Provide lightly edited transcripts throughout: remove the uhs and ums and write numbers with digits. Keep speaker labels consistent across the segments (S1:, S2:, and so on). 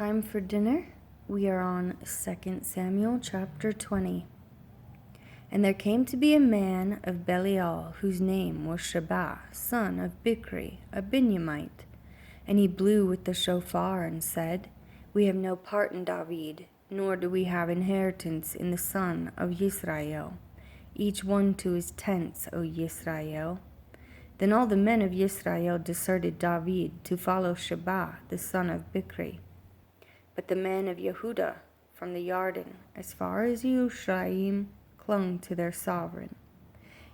S1: Time for dinner. We are on 2 Samuel chapter 20. And there came to be a man of Belial, whose name was Sheba, son of Bichri, a Benjamite. And he blew with the shofar and said, We have no part in David, nor do we have inheritance in the son of Yisrael. Each one to his tents, O Yisrael. Then all the men of Yisrael deserted David to follow Sheba, the son of Bichri. But the men of Yehudah, from the Yarden as far as Yerushalayim, clung to their sovereign.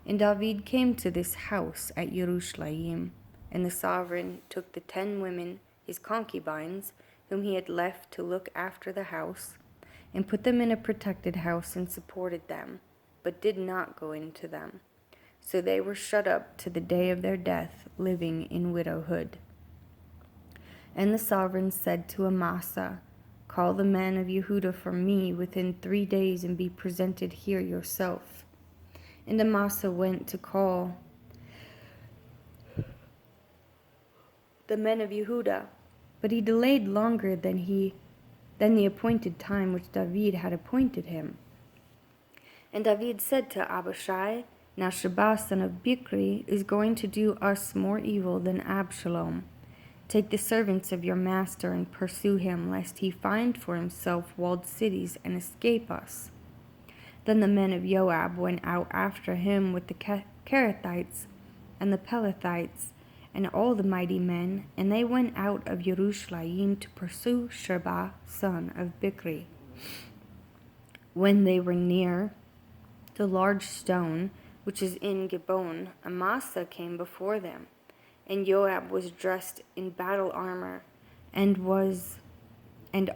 S1: And David came to this house at Yerushalayim, and the sovereign took the 10 women, his concubines, whom he had left to look after the house, and put them in a protected house and supported them, but did not go into them. So they were shut up to the day of their death, living in widowhood. And the sovereign said to Amasa, Call the men of Yehudah for me within 3 days, and be presented here yourself. And Amasa went to call the men of Yehudah, but he delayed longer than the appointed time which David had appointed him. And David said to Abishai, Now Sheba son of Bichri is going to do us more evil than Absalom. Take the servants of your master and pursue him, lest he find for himself walled cities and escape us. Then the men of Joab went out after him with the Kerethites and the Pelethites and all the mighty men, and they went out of Yerushalayim to pursue Sheba son of Bichri. When they were near the large stone which is in Gibeon, Amasa came before them. And Joab was dressed in battle armor, and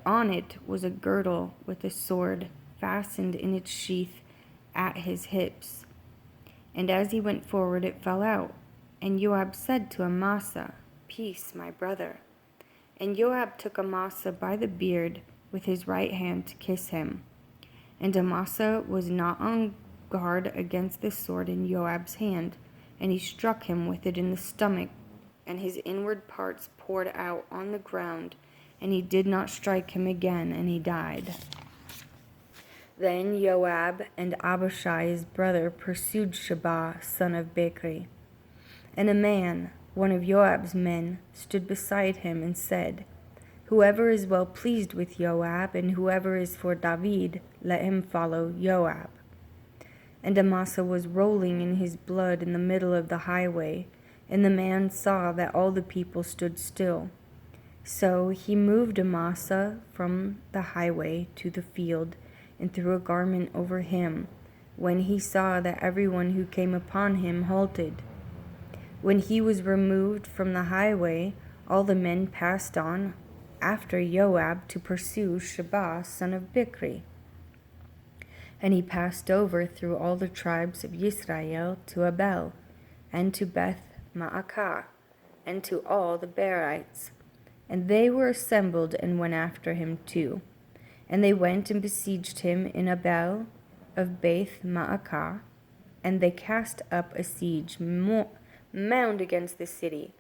S1: on it was a girdle with a sword fastened in its sheath at his hips. And as he went forward, it fell out. And Joab said to Amasa, Peace, my brother. And Joab took Amasa by the beard with his right hand to kiss him. And Amasa was not on guard against the sword in Joab's hand, and he struck him with it in the stomach, and his inward parts poured out on the ground, and he did not strike him again, and he died. Then Joab and Abishai his brother pursued Sheba son of Bichri. And a man, one of Joab's men, stood beside him and said, Whoever is well pleased with Joab, and whoever is for David, let him follow Joab. And Amasa was rolling in his blood in the middle of the highway, and the man saw that all the people stood still. So he moved Amasa from the highway to the field, and threw a garment over him, when he saw that everyone who came upon him halted. When he was removed from the highway, all the men passed on after Joab to pursue Sheba son of Bichri. And he passed over through all the tribes of Yisrael to Abel, and to Beth Maacah, and to all the Berites. And they were assembled and went after him too. And they went and besieged him in Abel of Beth Maacah, and they cast up a siege mound against the city.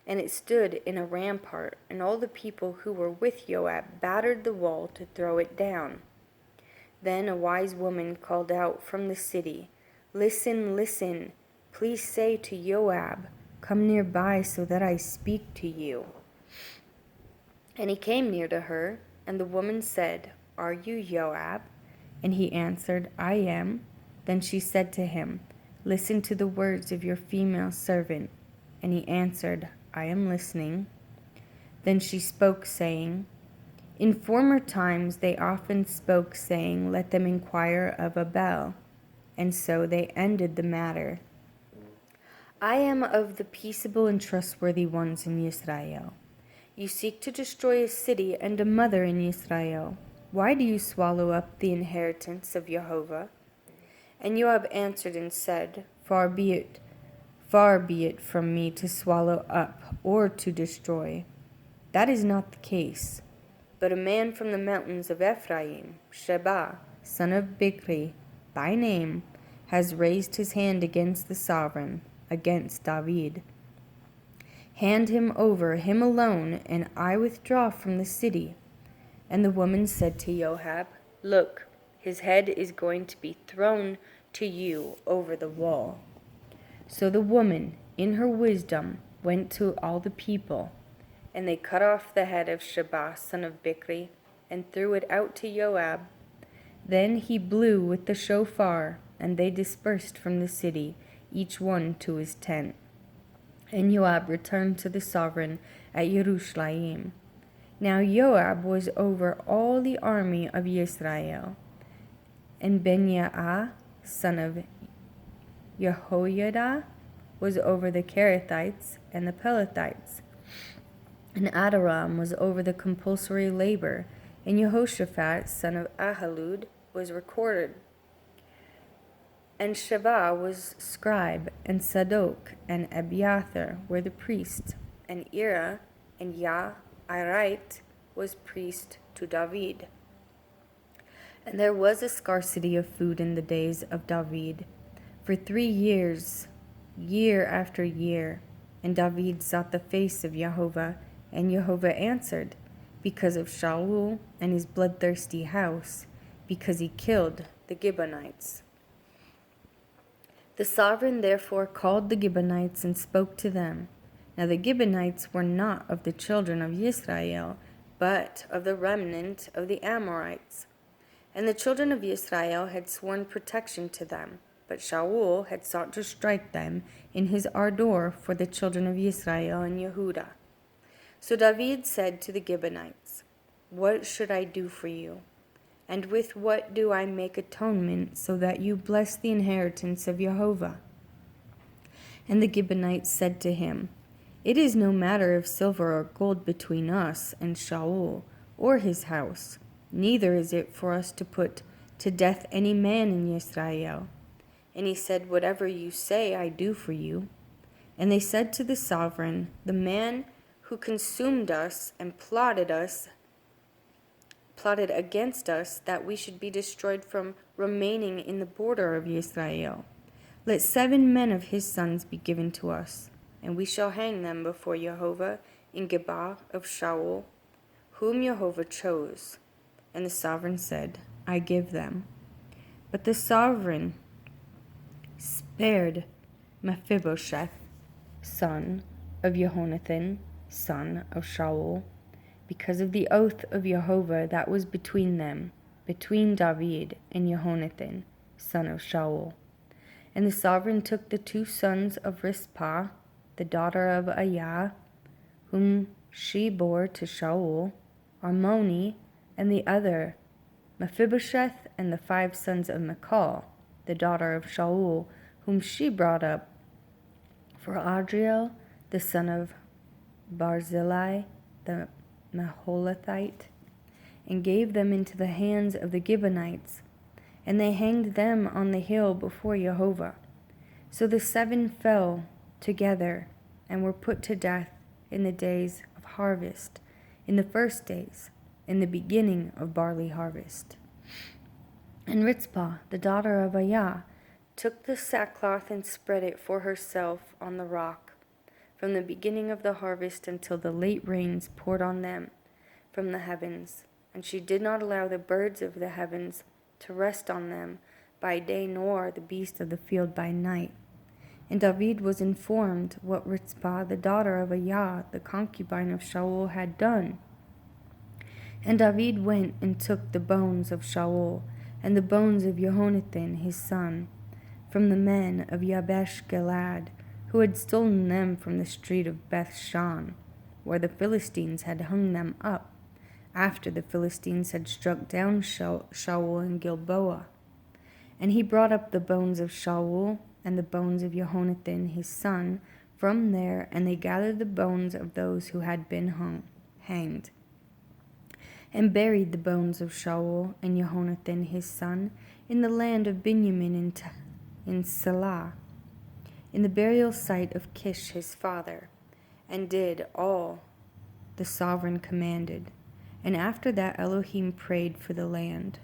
S1: And it stood in a rampart, and all the people who were with Joab battered the wall to throw it down. Then a wise woman called out from the city, Listen, listen, please say to Joab, Come nearby so that I speak to you. And he came near to her, and the woman said, Are you Joab? And he answered, I am. Then she said to him, Listen to the words of your female servant. And he answered, I am listening. Then she spoke, saying, In former times they often spoke, saying, Let them inquire of Abel. And so they ended the matter. I am of the peaceable and trustworthy ones in Israel. You seek to destroy a city and a mother in Israel. Why do you swallow up the inheritance of Jehovah? And Joab answered and said, Far be it from me to swallow up or to destroy. That is not the case. But a man from the mountains of Ephraim, Sheba, son of Bichri, by name, has raised his hand against the sovereign, against David. Hand him over, him alone, and I withdraw from the city. And the woman said to Joab, "Look, his head is going to be thrown to you over the wall." So the woman, in her wisdom, went to all the people, and they cut off the head of Sheba, son of Bichri, and threw it out to Joab. Then he blew with the shofar, and they dispersed from the city, each one to his tent. And Joab returned to the sovereign at Jerusalem. Now Joab was over all the army of Israel, and Benaiah, son of Jehoiada, was over the Kerethites and the Pelethites, and Adoram was over the compulsory labor, and Jehoshaphat, son of Ahilud, was recorded. And Sheba was scribe, and Sadok and Abiathar were the priests, and Ira and Jairite was priest to David. And there was a scarcity of food in the days of David for 3 years, year after year. And David sought the face of Jehovah, and Jehovah answered, because of Shaul and his bloodthirsty house, because he killed the Gibeonites. The sovereign therefore called the Gibeonites and spoke to them. Now the Gibeonites were not of the children of Israel, but of the remnant of the Amorites. And the children of Israel had sworn protection to them, but Shaul had sought to strike them in his ardor for the children of Israel and Yehudah. So David said to the Gibeonites, "What should I do for you? And with what do I make atonement so that you bless the inheritance of Jehovah?" And the Gibeonites said to him, "It is no matter of silver or gold between us and Shaul or his house, neither is it for us to put to death any man in Israel." And he said, "Whatever you say, I do for you." And they said to the sovereign, "The man who consumed us and plotted against us that we should be destroyed from remaining in the border of Israel, let 7 men of his sons be given to us, and we shall hang them before Jehovah in Geba of Shaul, whom Jehovah chose." And the sovereign said, "I give them." But the sovereign spared Mephibosheth, son of Jehonathan, son of Shaul, because of the oath of Jehovah that was between them, between David and Jehonathan, son of Shaul. And the sovereign took the 2 sons of Rizpah, the daughter of Aiah, whom she bore to Shaul, Armoni, and the other, Mephibosheth, and the 5 sons of Michal, the daughter of Shaul, whom she brought up for Adriel, the son of Barzillai, the Maholathite, and gave them into the hands of the Gibeonites, and they hanged them on the hill before Jehovah. So the 7 fell together and were put to death in the days of harvest, in the first days, in the beginning of barley harvest. And Rizpah, the daughter of Aiah, took the sackcloth and spread it for herself on the rock, from the beginning of the harvest until the late rains poured on them from the heavens. And she did not allow the birds of the heavens to rest on them by day, nor the beasts of the field by night. And David was informed what Rizpah, the daughter of Aiah, the concubine of Shaul, had done. And David went and took the bones of Shaul and the bones of Jehonathan his son from the men of Jabesh Gilead, who had stolen them from the street of Bethshan, where the Philistines had hung them up, after the Philistines had struck down Shaul in Gilboa. And he brought up the bones of Shaul and the bones of Jehonathan his son from there, and they gathered the bones of those who had been hanged, and buried the bones of Shaul and Jehonathan his son in the land of Benjamin in Selah, in the burial site of Kish his father, and did all the sovereign commanded. And after that Elohim prayed for the land.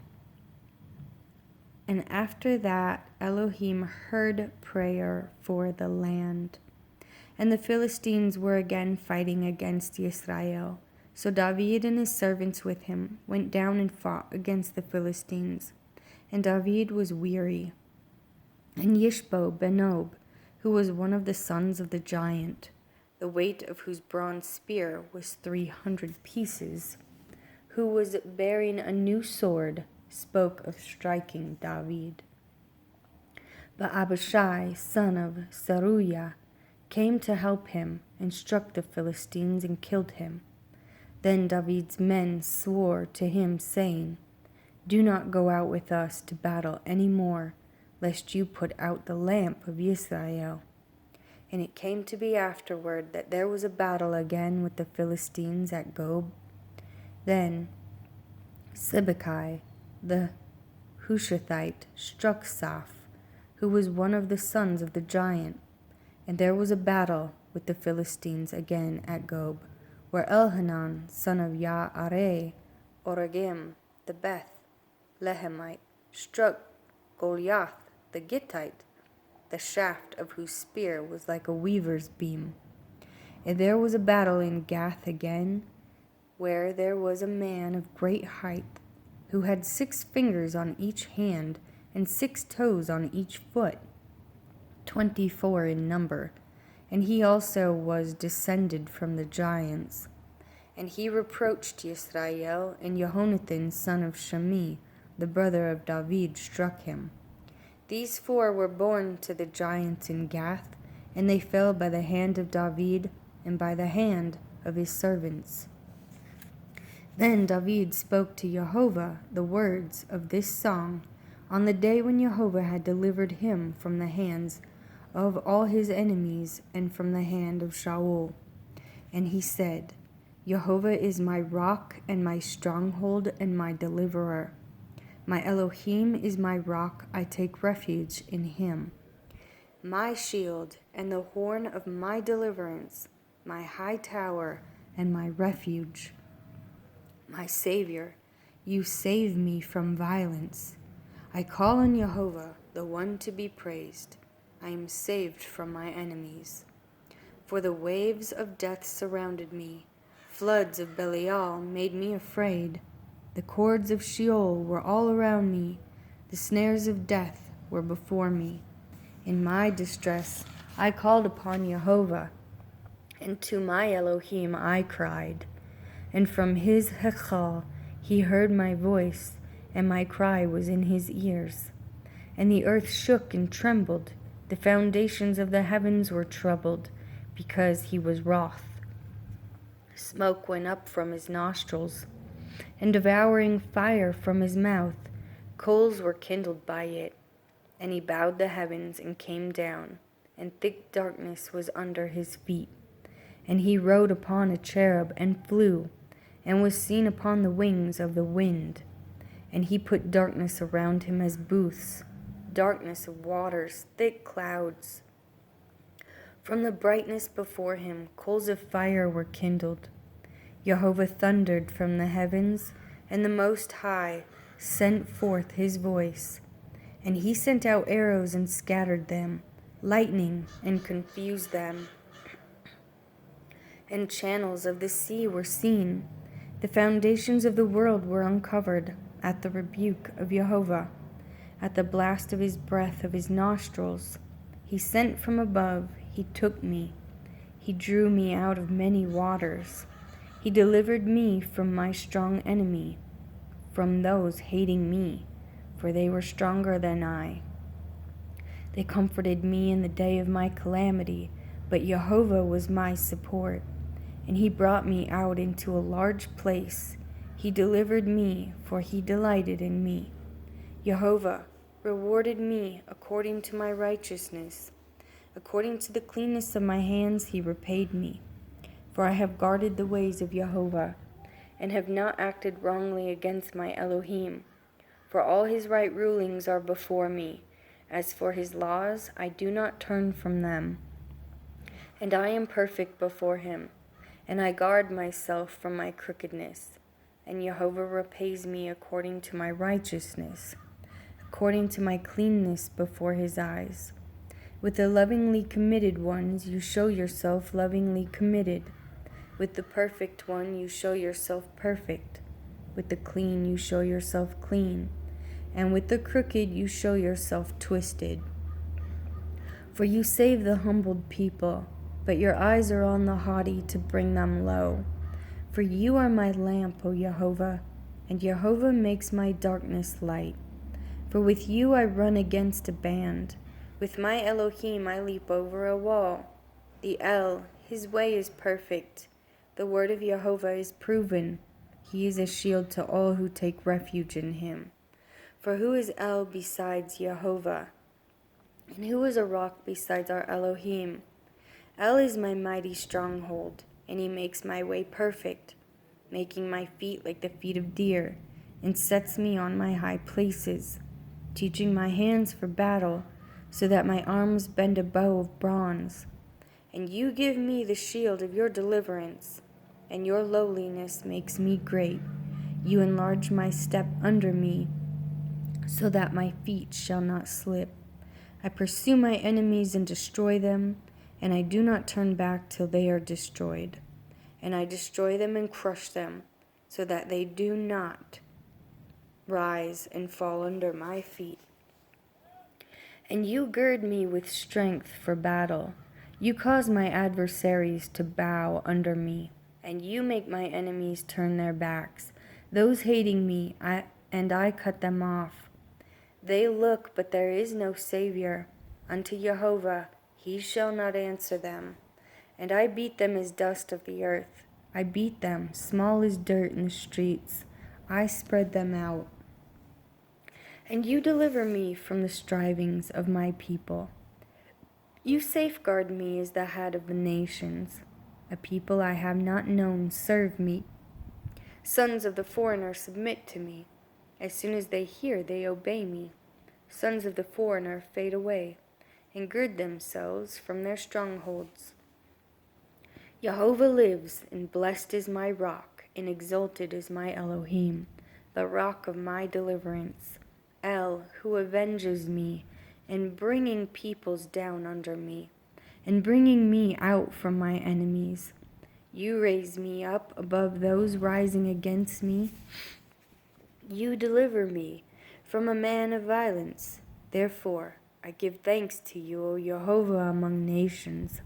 S1: And after that Elohim heard prayer for the land. And the Philistines were again fighting against Israel, So David and his servants with him went down and fought against the Philistines. And David was weary. And Yishbo Benob, who was one of the sons of the giant, the weight of whose bronze spear was 300 pieces, who was bearing a new sword, spoke of striking David. But Abishai, son of Zeruiah, came to help him and struck the Philistines and killed him. Then David's men swore to him, saying, "Do not go out with us to battle any more, lest you put out the lamp of Israel." And it came to be afterward that there was a battle again with the Philistines at Gob. Then Sibbecai, the Hushathite, struck Saph, who was one of the sons of the giant. And there was a battle with the Philistines again at Gob, where Elhanan, son of Ya'areh, Oregim, the Beth Lehemite, struck Goliath the Gittite, the shaft of whose spear was like a weaver's beam. And there was a battle in Gath again, where there was a man of great height, who had 6 fingers on each hand and 6 toes on each foot, 24 in number. And he also was descended from the giants. And he reproached Israel, and Jehonathan, son of Shimei, the brother of David, struck him. These 4 were born to the giants in Gath, and they fell by the hand of David and by the hand of his servants. Then David spoke to Jehovah the words of this song on the day when Jehovah had delivered him from the hands of all his enemies and from the hand of Shaul. And he said, "Jehovah is my rock and my stronghold and my deliverer. My Elohim is my rock, I take refuge in him. My shield and the horn of my deliverance, my high tower and my refuge. My Savior, you save me from violence. I call on Jehovah, the one to be praised. I am saved from my enemies. For the waves of death surrounded me. Floods of Belial made me afraid. The cords of Sheol were all around me. The snares of death were before me. In my distress I called upon Jehovah, and to my Elohim I cried. And from his Hechal he heard my voice, and my cry was in his ears. And the earth shook and trembled. The foundations of the heavens were troubled, because he was wroth. Smoke went up from his nostrils, and devouring fire from his mouth. Coals were kindled by it. And he bowed the heavens and came down, and thick darkness was under his feet. And he rode upon a cherub and flew, and was seen upon the wings of the wind. And he put darkness around him as booths, darkness of waters, thick clouds. From the brightness before him, coals of fire were kindled. Jehovah thundered from the heavens, and the Most High sent forth his voice. And he sent out arrows and scattered them, lightning and confused them. And channels of the sea were seen. The foundations of the world were uncovered at the rebuke of Jehovah, at the blast of his breath of his nostrils. He sent from above, he took me. He drew me out of many waters. He delivered me from my strong enemy, from those hating me, for they were stronger than I. They comforted me in the day of my calamity, but Jehovah was my support. And he brought me out into a large place. He delivered me, for he delighted in me. Jehovah rewarded me according to my righteousness. According to the cleanness of my hands he repaid me. For I have guarded the ways of Jehovah, and have not acted wrongly against my Elohim. For all his right rulings are before me. As for his laws, I do not turn from them. And I am perfect before him, and I guard myself from my crookedness. And Jehovah repays me according to my righteousness, according to my cleanness before his eyes. With the lovingly committed ones you show yourself lovingly committed. With the perfect one you show yourself perfect. With the clean you show yourself clean. And with the crooked you show yourself twisted. For you save the humbled people, but your eyes are on the haughty to bring them low. For you are my lamp, O Jehovah, and Jehovah makes my darkness light. For with you I run against a band. With my Elohim I leap over a wall. The El, his way is perfect. The word of Jehovah is proven. He is a shield to all who take refuge in him. For who is El besides Jehovah? And who is a rock besides our Elohim? El is my mighty stronghold, and he makes my way perfect, making my feet like the feet of deer, and sets me on my high places, teaching my hands for battle, so that my arms bend a bow of bronze. And you give me the shield of your deliverance, and your lowliness makes me great. You enlarge my step under me, so that my feet shall not slip. I pursue my enemies and destroy them, and I do not turn back till they are destroyed. And I destroy them and crush them, so that they do not rise and fall under my feet. And you gird me with strength for battle. You cause my adversaries to bow under me, and you make my enemies turn their backs. Those hating me, I cut them off. They look, but there is no Savior. Unto Jehovah, he shall not answer them. And I beat them as dust of the earth. I beat them, small as dirt in the streets. I spread them out. And you deliver me from the strivings of my people. You safeguard me as the head of the nations. A people I have not known serve me. Sons of the foreigner submit to me. As soon as they hear, they obey me. Sons of the foreigner fade away, and gird themselves from their strongholds. Jehovah lives, and blessed is my rock, and exalted is my Elohim, the rock of my deliverance. El, who avenges me, and bringing peoples down under me, and bringing me out from my enemies. You raise me up above those rising against me. You deliver me from a man of violence. Therefore, I give thanks to you, O Jehovah, among nations,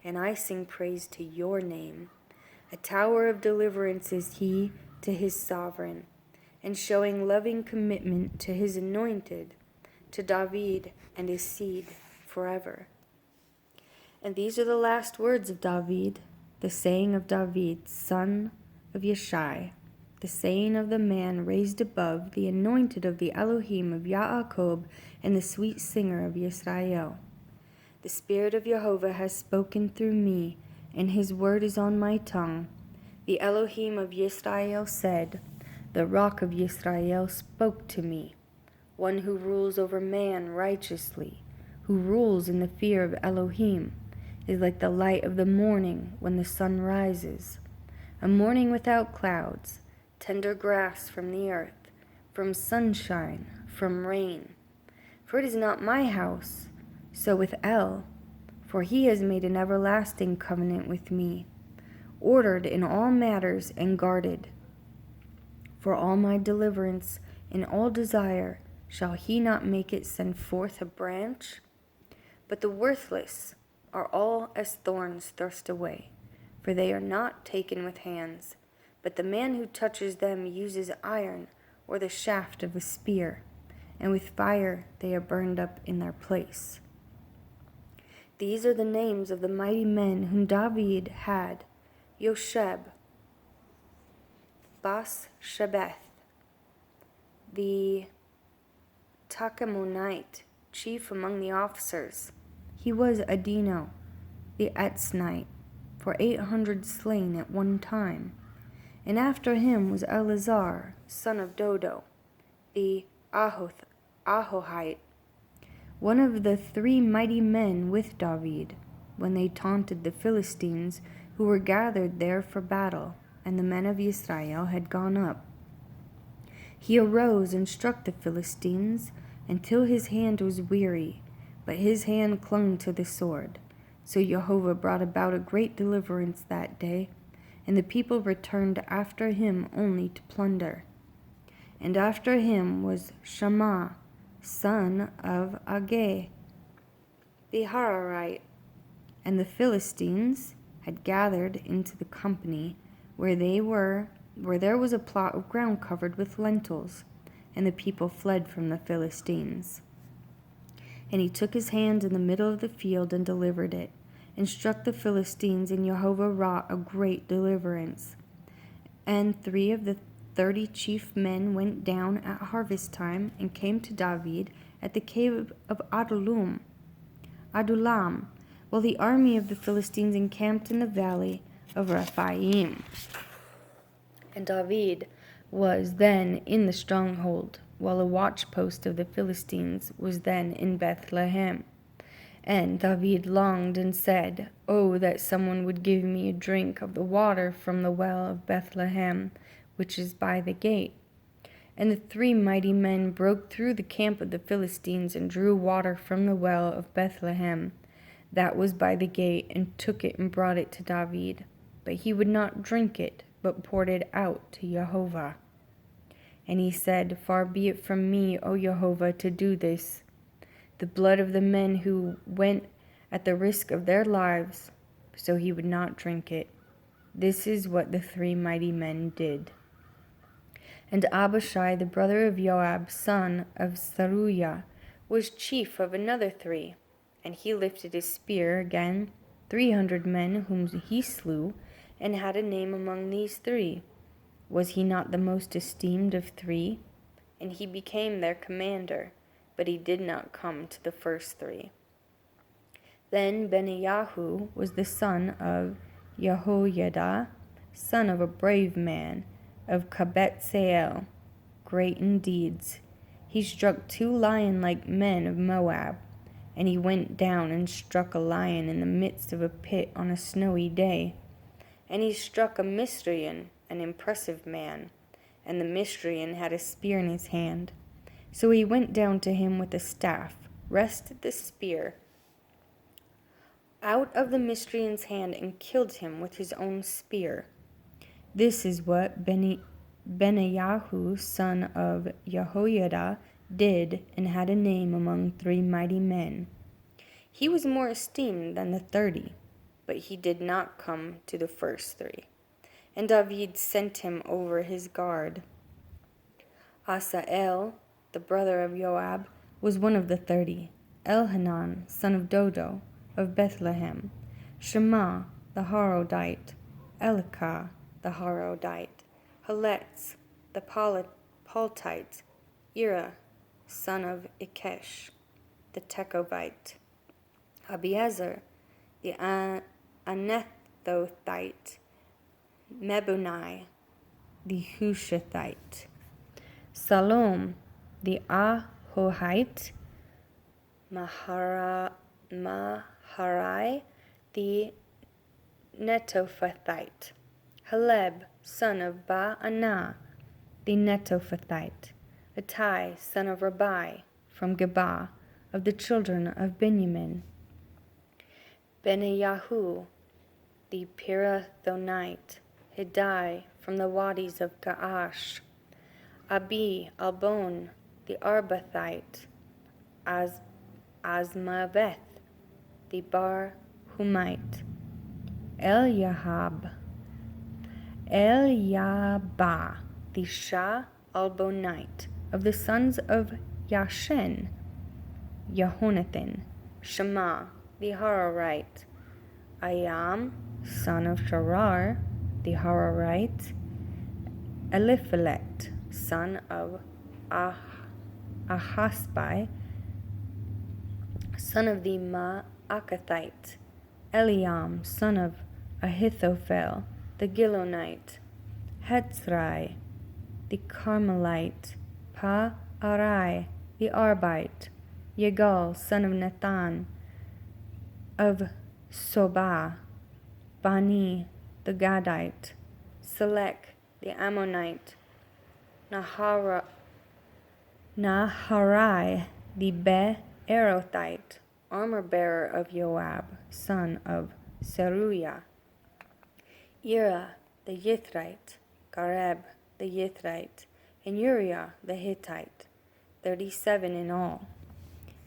S1: and I sing praise to your name. A tower of deliverance is he to his sovereign, and showing loving commitment to his anointed, to David and his seed forever. And these are the last words of David, the saying of David, son of Yeshai, the saying of the man raised above, the anointed of the Elohim of Yaakov, and the sweet singer of Yisrael. The Spirit of Jehovah has spoken through me, and his word is on my tongue. The Elohim of Yisrael said, the rock of Yisrael spoke to me. One who rules over man righteously, who rules in the fear of Elohim, is like the light of the morning when the sun rises, a morning without clouds, tender grass from the earth, from sunshine, from rain. For it is not my house, so with El, for he has made an everlasting covenant with me, ordered in all matters and guarded. For all my deliverance and all desire, shall he not make it send forth a branch? But the worthless are all as thorns thrust away, for they are not taken with hands. But the man who touches them uses iron or the shaft of a spear, and with fire they are burned up in their place. These are the names of the mighty men whom David had: Yosheb, Bas Shebeth, the Takamonite, chief among the officers. He was Adino, the Etznite, for 800 slain at one time. And after him was Eleazar, son of Dodo, the Ahohite, one of the 3 mighty men with David, when they taunted the Philistines who were gathered there for battle, and the men of Israel had gone up. He arose and struck the Philistines until his hand was weary, but his hand clung to the sword. So Jehovah brought about a great deliverance that day, and the people returned after him only to plunder. And after him was Shammah, son of Agag, the Hararite. And the Philistines had gathered into the company where there was a plot of ground covered with lentils, and the people fled from the Philistines. And he took his hand in the middle of the field and delivered it, and struck the Philistines, and Jehovah wrought a great deliverance. And 3 of the 30 chief men went down at harvest time, and came to David at the cave of Adullam, while the army of the Philistines encamped in the valley of Rephaim. And David was then in the stronghold, while a watchpost of the Philistines was then in Bethlehem. And David longed and said, "Oh, that someone would give me a drink of the water from the well of Bethlehem, which is by the gate." And the 3 mighty men broke through the camp of the Philistines and drew water from the well of Bethlehem, that was by the gate, and took it and brought it to David. But he would not drink it, but poured it out to Jehovah. And he said, "Far be it from me, O Jehovah, to do this. The blood of the men who went at the risk of their lives," so he would not drink it. This is what the 3 mighty men did. And Abishai, the brother of Joab, son of Zeruiah, was chief of another 3. And he lifted his spear again 300 men whom he slew, and had a name among these 3. Was he not the most esteemed of 3? And he became their commander, but he did not come to the first 3. Then Benaiah was the son of Jehoiada, son of a brave man, of Kabetzael, great in deeds. He struck 2 lion-like men of Moab, and he went down and struck a lion in the midst of a pit on a snowy day. And he struck a Misrian, an impressive man, and the Misrian had a spear in his hand. So he went down to him with a staff, wrested the spear out of the Misrian's hand, and killed him with his own spear. This is what Benaiah, son of Jehoiada, did, and had a name among 3 mighty men. He was more esteemed than the 30, but he did not come to the first 3. And David sent him over his guard. Asael, the brother of Joab, was one of the 30. Elhanan, son of Dodo, of Bethlehem. Shema, the Harodite. Elikah, the Harodite. Haletz, the Paltite. Ira, son of Ikesh, the Techovite. Abiezer, the Anethothite. Mebunai, the Hushathite. Salom, the Ahohite. Maharai, the Netophathite. Haleb, son of Ba'anah, the Netophathite. Attai, son of Rabbi, from Geba, of the children of Benjamin. Benaiah, the Pirathonite. Hiddai, from the wadis of Gaash. Abi, Albon, the Arbathite. Asmaveth, the Barhumite. Eliabah, the Shah Albonite, of the sons of Yashen. Jehonathan. Shema, the Hararite. Ayam, son of Sharar, the Hararite. Eliphelet, son of Ahasbai, son of the Ma'akathite. Eliam, son of Ahithophel, the Gilonite. Hetzrai, the Carmelite. Pa'arai, the Arbite. Yegal, son of Nathan, of Sobah. Bani, the Gadite. Selek, the Ammonite. Naharai, the Be'erothite, armor-bearer of Joab, son of Zeruiah. Ira, the Yithrite, Gareb the Yithrite, and Uriah the Hittite, 37 in all.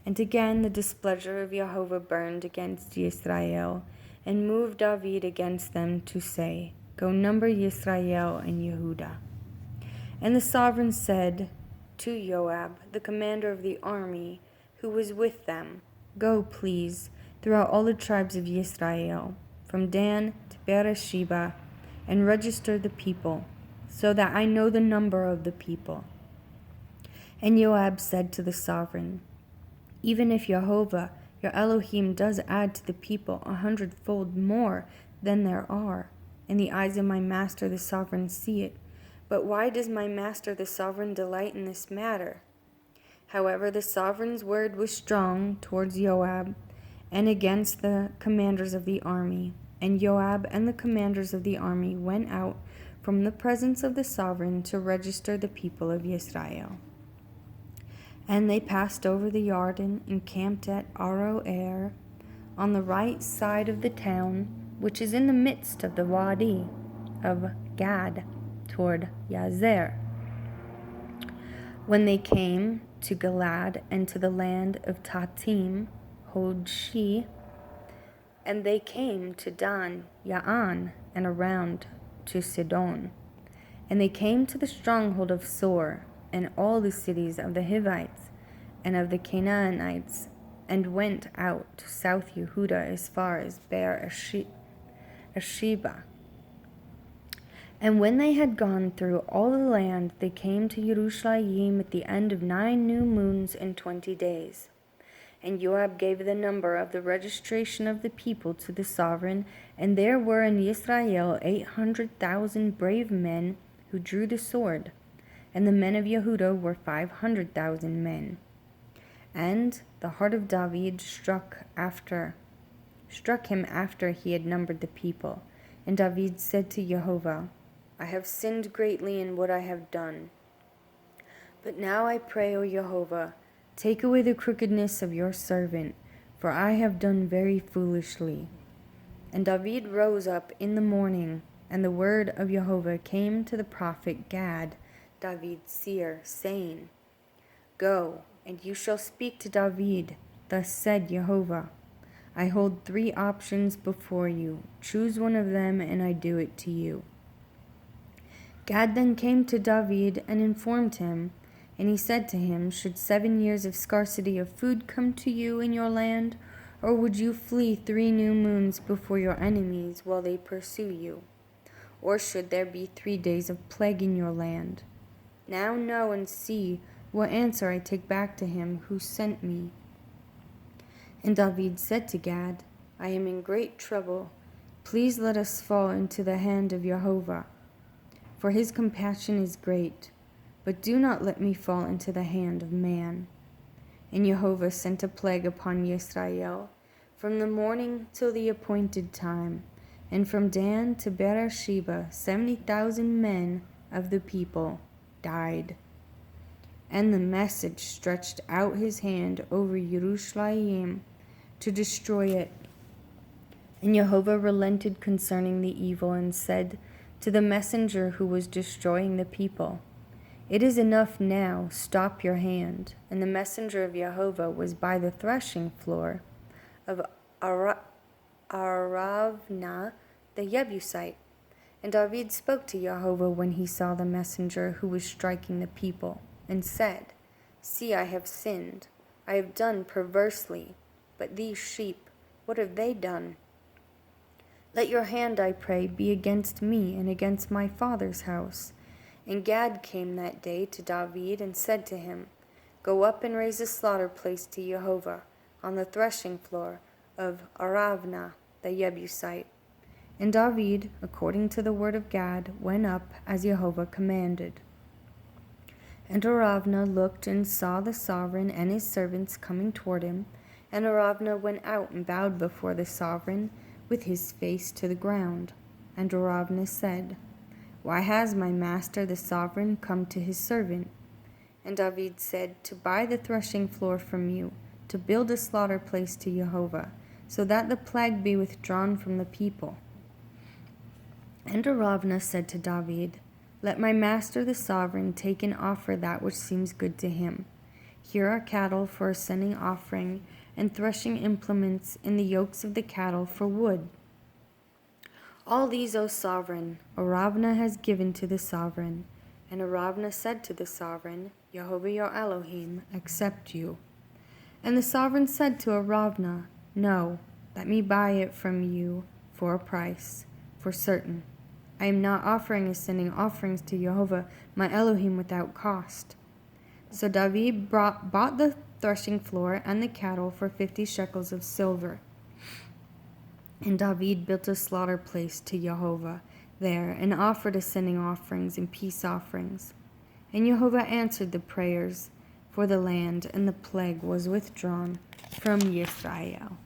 S1: And again the displeasure of Jehovah burned against Yisrael, and moved David against them to say, Go number Yisrael and Yehudah. And the sovereign said to Joab, the commander of the army, who was with them, Go, please, throughout all the tribes of Yisrael, from Dan to Beersheba, and register the people, so that I know the number of the people. And Joab said to the sovereign, Even if Jehovah, your Elohim, does add to the people 100-fold more than there are, and the eyes of my master the sovereign see it, but why does my master the sovereign delight in this matter? However, the sovereign's word was strong towards Joab and against the commanders of the army, and Joab and the commanders of the army went out from the presence of the sovereign to register the people of Israel. And they passed over the Jordan and camped at Aroer on the right side of the town, which is in the midst of the Wadi of Gad, toward Yazer. When they came to Gilad and to the land of Tatim, Hodshi, and they came to Dan, Ya'an, and around to Sidon, and they came to the stronghold of Sor, and all the cities of the Hivites and of the Canaanites, and went out to South Yehudah as far as Beersheba. And when they had gone through all the land, they came to Yerushalayim at the end of 9 new moons and 20 days. And Joab gave the number of the registration of the people to the sovereign, and there were in Israel 800,000 brave men who drew the sword, and the men of Yehudah were 500,000 men. And the heart of David struck him after he had numbered the people. And David said to Jehovah, I have sinned greatly in what I have done. But now I pray, O Jehovah, take away the crookedness of your servant, for I have done very foolishly. And David rose up in the morning, and the word of Jehovah came to the prophet Gad, David's seer, saying, Go, and you shall speak to David. Thus said Jehovah, I hold 3 options before you. Choose one of them, and I do it to you. Gad then came to David and informed him, and he said to him, Should 7 years of scarcity of food come to you in your land, or would you flee 3 new moons before your enemies while they pursue you? Or should there be 3 days of plague in your land? Now know and see what answer I take back to him who sent me. And David said to Gad, I am in great trouble. Please let us fall into the hand of Jehovah, for his compassion is great, but do not let me fall into the hand of man. And Jehovah sent a plague upon Israel from the morning till the appointed time, and from Dan to Beersheba 70,000 men of the people died. And the message stretched out his hand over Yerushalayim to destroy it. And Jehovah relented concerning the evil and said to the messenger who was destroying the people, It is enough now, stop your hand. And the messenger of Jehovah was by the threshing floor of Aravna the Jebusite. And David spoke to Jehovah when he saw the messenger who was striking the people, and said, See, I have sinned. I have done perversely. But these sheep, what have they done? Let your hand, I pray, be against me and against my father's house. And Gad came that day to David and said to him, Go up and raise a slaughter place to Jehovah on the threshing floor of Aravna the Jebusite. And David, according to the word of Gad, went up as Jehovah commanded. And Aravna looked and saw the sovereign and his servants coming toward him. And Aravna went out and bowed before the sovereign with his face to the ground. And Aravna said, Why has my master the sovereign come to his servant? And David said, To buy the threshing floor from you, to build a slaughter place to Jehovah, so that the plague be withdrawn from the people. And Araunah said to David, Let my master the sovereign take and offer that which seems good to him. Here are cattle for a sending offering, and threshing implements, and the yokes of the cattle for wood. All these, O sovereign, Araunah has given to the sovereign. And Araunah said to the sovereign, Jehovah your Elohim accept you. And the sovereign said to Araunah, No, let me buy it from you for a price, for certain. I am not offering and sending offerings to Jehovah my Elohim without cost. So David bought the threshing floor and the cattle for 50 shekels of silver. And David built a slaughter place to Jehovah there, and offered ascending offerings and peace offerings. And Jehovah answered the prayers for the land, and the plague was withdrawn from Israel.